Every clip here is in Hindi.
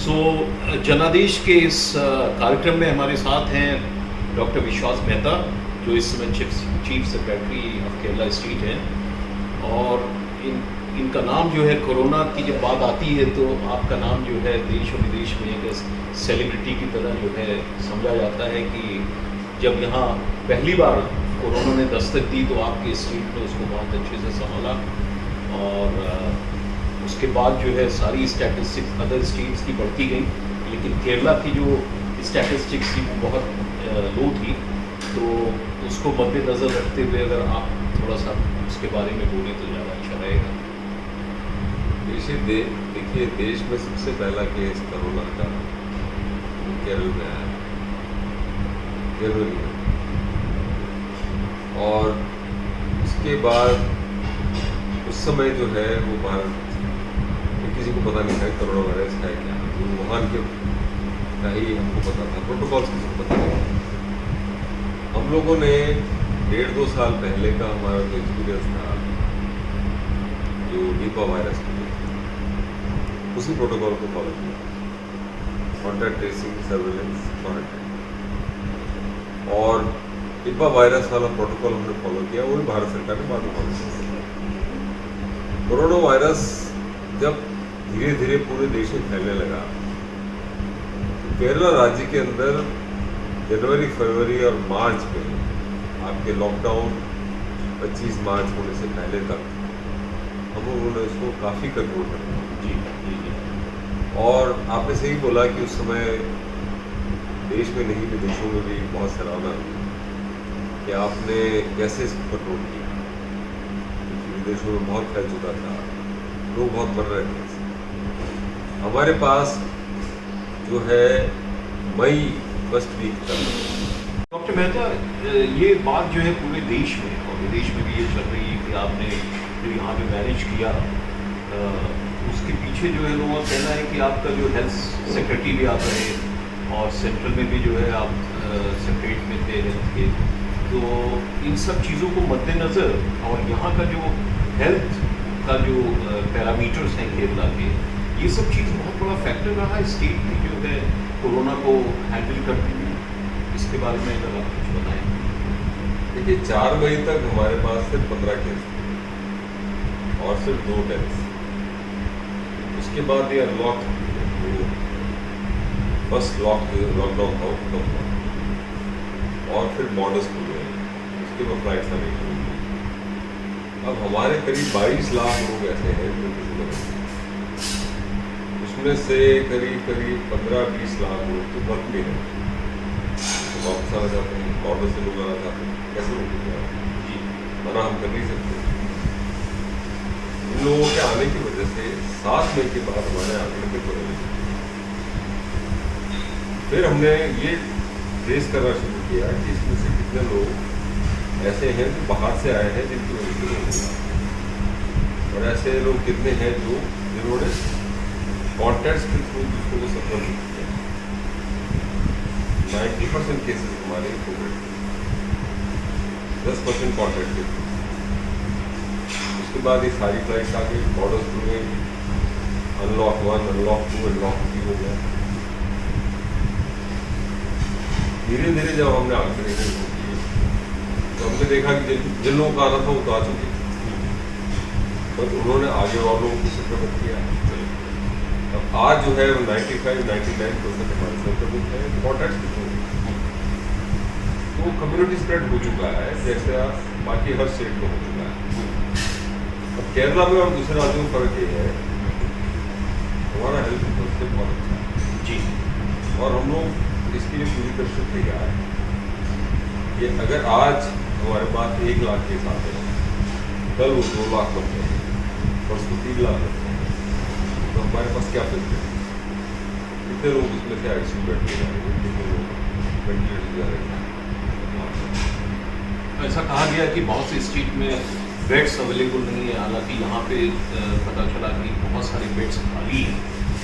सो जनादेश के इस कार्यक्रम में हमारे साथ हैं डॉक्टर विश्वास मेहता, जो इस समय chief secretary of Kerala state हैं। और इनका नाम जो है, कोरोना की जब बात आती है तो आपका नाम जो है देश और विदेश में एक सेलिब्रिटी की तरह जो है समझा जाता है कि जब यहाँ पहली बार कोरोना ने दस्तक दी तो आपके स्टेट ने उसको बहुत अच्छे से संभाला। और उसके बाद जो है सारी स्टैटिस्टिक्स अदर स्टेट्स की बढ़ती गई, लेकिन केरला की जो स्टैटिस्टिक्स थी वो बहुत लो थी। तो उसको मद्देनज़र रखते हुए अगर आप थोड़ा सा उसके बारे में बोलें तो ज़्यादा अच्छा रहेगा। देखिए, देश में सबसे पहला केस कोरोना का केरल में आया, केरल में। और उसके बाद उस समय जो है वो भारत किसी को पता नहीं था कोरोना वायरस है क्या, वो वुहान के का ही हमको पता था, प्रोटोकॉल्स किसी को पता नहीं था। हम लोगों ने 1.5-2 साल पहले का हमारा जो एक्सपीरियंस था, जो निपा वायरस की, उसी प्रोटोकॉल को फॉलो किया, कॉन्टैक्ट ट्रेसिंग, सर्वेलेंस, क्वारंटाइन। और निपा वायरस वाला प्रोटोकॉल हमने फॉलो किया, वो भी भारत सरकार ने बाद में फॉलो किया। कोरोना वायरस जब धीरे धीरे पूरे देश में फैलने लगा, तो केरला राज्य के अंदर जनवरी, फरवरी और मार्च में आपके लॉकडाउन 25 मार्च होने से पहले तक हम लोगों ने उसको काफ़ी कंट्रोल कर लिया। जी। और आपने सही बोला कि उस समय देश में नहीं, विदेशों में भी बहुत सराहना हुई कि आपने कैसे इसको कंट्रोल किया, क्योंकि विदेशों में बहुत फैल चुका था, लोग बहुत मर रहे थे। हमारे पास जो है मई फर्स्ट वीक तक। डॉक्टर मेहता, ये बात जो है पूरे देश में और विदेश में भी ये चल रही है कि आपने जो यहाँ पे मैनेज किया, उसके पीछे जो है लोगों का कहना है कि आपका जो हेल्थ सेक्रेटरी भी आप रहे और सेंट्रल में भी जो है आप सेक्रेटरी में थे हेल्थ के। तो इन सब चीज़ों को मद्देनज़र और यहाँ का जो हेल्थ का जो पैरामीटर्स हैं केरला के, ये सब चीज़ बहुत बड़ा फैक्टर रहा है स्टेट की जो है कोरोना को हैंडल करने में। इसके बारे में अगर आप कुछ बताएं। देखिए, 4 मई तक हमारे पास सिर्फ 15 केस थे और सिर्फ 2 डेथ्स। उसके बाद ये अनलॉक, फर्स्ट लॉकडाउन था खत्म हुआ और फिर बॉर्डर्स खुल गए, उसके बाद फ्लाइट्स आने शुरू हुई। अब हमारे करीब 22 लाख लोग ऐसे हैं जो किसी को, उसमें से करीब 15-20 लाख लोग तो वर्क भी हैं, तो वापस आना चाहते हैं, बॉर्डर से लोग आना चाहते हैं, कैसे लोग जी मना हम कर नहीं सकते। इन लोगों के आने की वजह से 7 मई के बाद हमारे आगे के पड़े। फिर हमने ये ट्रेस करना शुरू किया कि इसमें से कितने लोग ऐसे हैं जो बाहर से आए हैं जिनकी वजह से लोग हुआ, और ऐसे लोग कितने हैं जो जिन्होंने कॉन्टैक्ट्स के थ्रू दूसरों को संपर्क किया। 90% केसेस हमारे कोविड, 10% कॉन्टैक्ट के थ्रू। उसके बाद ये सारी फ्लाइट्स आ गई, बॉर्डर्स खुल गई, अनलॉक 1, अनलॉक 2, अनलॉक 3 हो गया। धीरे धीरे जब हमने आगे किए तो हमने देखा कि जिन लोगों का आना था वो तो आ चुके, पर उन्होंने आगे और लोगों को संक्रमित किया। अब आज जो है 95-99% हमारे संक्रमित है कॉन्टैक्ट के थ्रू, तो कम्युनिटी स्प्रेड हो चुका है जैसे बाकी हर स्टेट में हो चुका है। अब केरला में और दूसरे राज्यों में फर्क ये है, हमारा हेल्थ सिस्टम बहुत अच्छा है जी, और हम लोग इसके लिए पूरी तरह से तैयार है कि अगर आज हमारे पास 1 लाख केस आते हैं, कल वो 2 लाख बनते हैं, परसों 3 लाख बनते हैं, तो हमारे पास क्या फिक्र है? कितने लोग इसमें से आईसीयू बेड पे जाएंगे, कितने लोग वेंटिलेटर जा रहे हैं। ऐसा कहा गया कि बहुत से स्टेट में बेड्स अवेलेबल नहीं है, हालांकि यहाँ पे पता चला कि बहुत सारे बेड्स खाली हैं।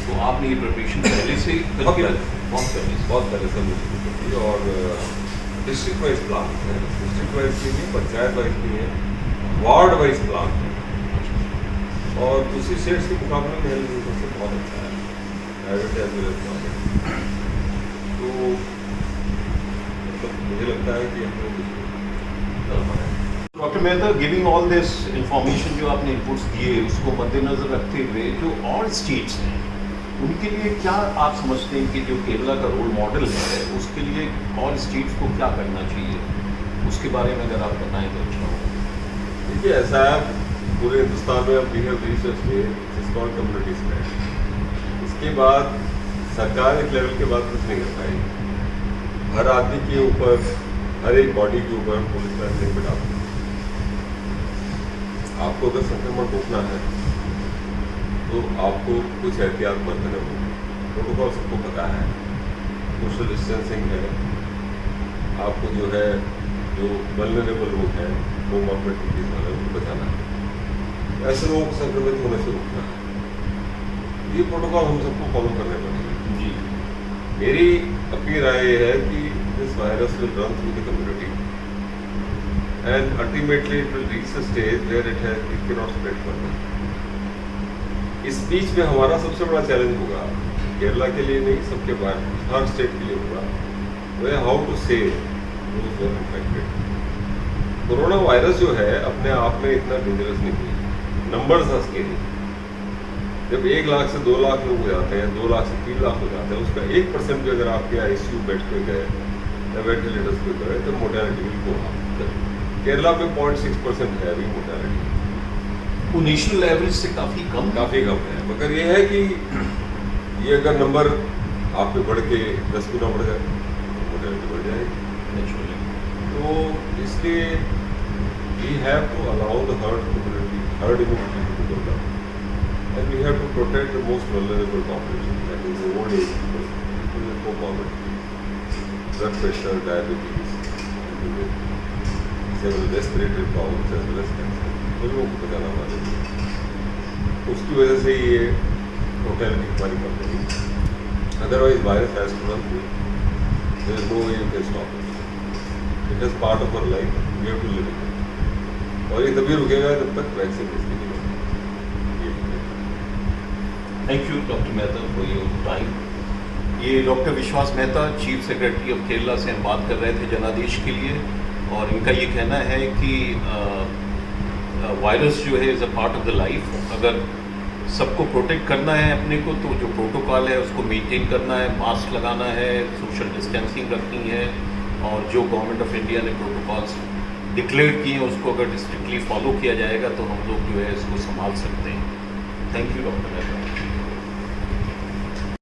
तो आपने ये प्रिपरेशन पहले से बहुत पहले से शुरू कर दी, और डिस्ट्रिक्ट वाइज प्लान है, डिस्ट्रिक्ट वाइज भी है, पंचायत वाइज भी है, वार्ड वाइज प्लान है, और दूसरी स्टेट्स के मुकाबले में हेल्थ सबसे बहुत अच्छा है। Private as well as government. तो मतलब मुझे लगता है कि हम लोग doctor Mehta, giving all this information जो आपने इनपुट्स दिए उसको मद्देनजर रखते हुए जो और स्टेट्स हैं उनके लिए क्या आप समझते हैं कि जो केरला का रोल मॉडल है उसके लिए और स्टेट्स को क्या करना चाहिए, उसके बारे में अगर आप बताएं तो अच्छा होगा। देखिए, ऐसा है पूरे हिंदुस्तान में अब we have reached a stage जिस कॉल्ड कम्युनिटी स्प्रेड। इसके बाद सरकार एक लेवल के बाद कुछ नहीं कर पाएगी। हर आदमी के ऊपर, हर एक बॉडी के ऊपर पुलिस लाइन नहीं बिठा सकती। आपको अगर संक्रमण रोकना है तो आपको कुछ एहतियात बरतने होंगे। प्रोटोकॉल सबको पता है, सोशल डिस्टेंसिंग है, आपको जो है जो वल्नरेबल लोग हैं वो मॉर्बिड डिजीज वाले उनको बचाना है, ऐसे लोगों को संक्रमित होने से रोकना है। ये प्रोटोकॉल हम सबको फॉलो करने पड़ेंगे। जी, मेरी अपनी राय ये है कि this virus will run through the community and ultimately it will reach the stage where it can not spread further. इस बीच में हमारा सबसे बड़ा चैलेंज होगा, केरला के लिए नहीं, सबके बाहर हर स्टेट के लिए होगा, वो how to save those who are infected. Corona virus जो है अपने आप में इतना डेंजरस नहीं है, नंबर्स आर स्केरी। जब 1 लाख से 2 लाख लोग हो जाते हैं, 2 लाख से 3 लाख हो जाते हैं, उसका 1% भी अगर आपके ICU बेड पे गए या वेंटिलेटर्स पे गए तो mortality will go up. Kerala में 0.6% है अभी मोर्टेलिटी, वो नेशनल एवरेज से काफ़ी कम काफ़ी कम है। मगर ये है कि ये अगर नंबर आप पे बढ़ के 10 गुना बढ़ जाए तो मोर्टेलिटी बढ़ जाएगी नेचुरली। तो इसलिए we have to allow the herd immunity to develop and we have to protect the most vulnerable population, that is old age people, people with comorbidities, blood pressure, diabetes, several respiratory problems as well as cancer, तो लोगों को बचाना हमारे लिए। उसकी वजह से ये मोर्टेलिटी हमारी कम होगी। Otherwise virus has to run through, there is no way you can stop it. It is part of our life, we have to live it, और ये तभी रुकेगा जब तक वैक्सीन इसकी नहीं होगी। Thank you doctor Mehta for your time. ये डॉक्टर विश्वास Mehta, chief secretary of Kerala से हम बात कर रहे थे जनादेश के लिए, और इनका ये कहना है कि वायरस जो है is a part of the life. अगर सबको प्रोटेक्ट करना है अपने को तो जो प्रोटोकॉल है उसको मेंटेन करना है, मास्क लगाना है, सोशल डिस्टेंसिंग रखनी है, और जो गवर्नमेंट ऑफ इंडिया ने प्रोटोकॉल्स डिक्लेयर किए हैं उसको अगर स्ट्रिक्टली फॉलो किया जाएगा तो हम लोग जो है इसको संभाल सकते हैं। Thank you doctor Mehta.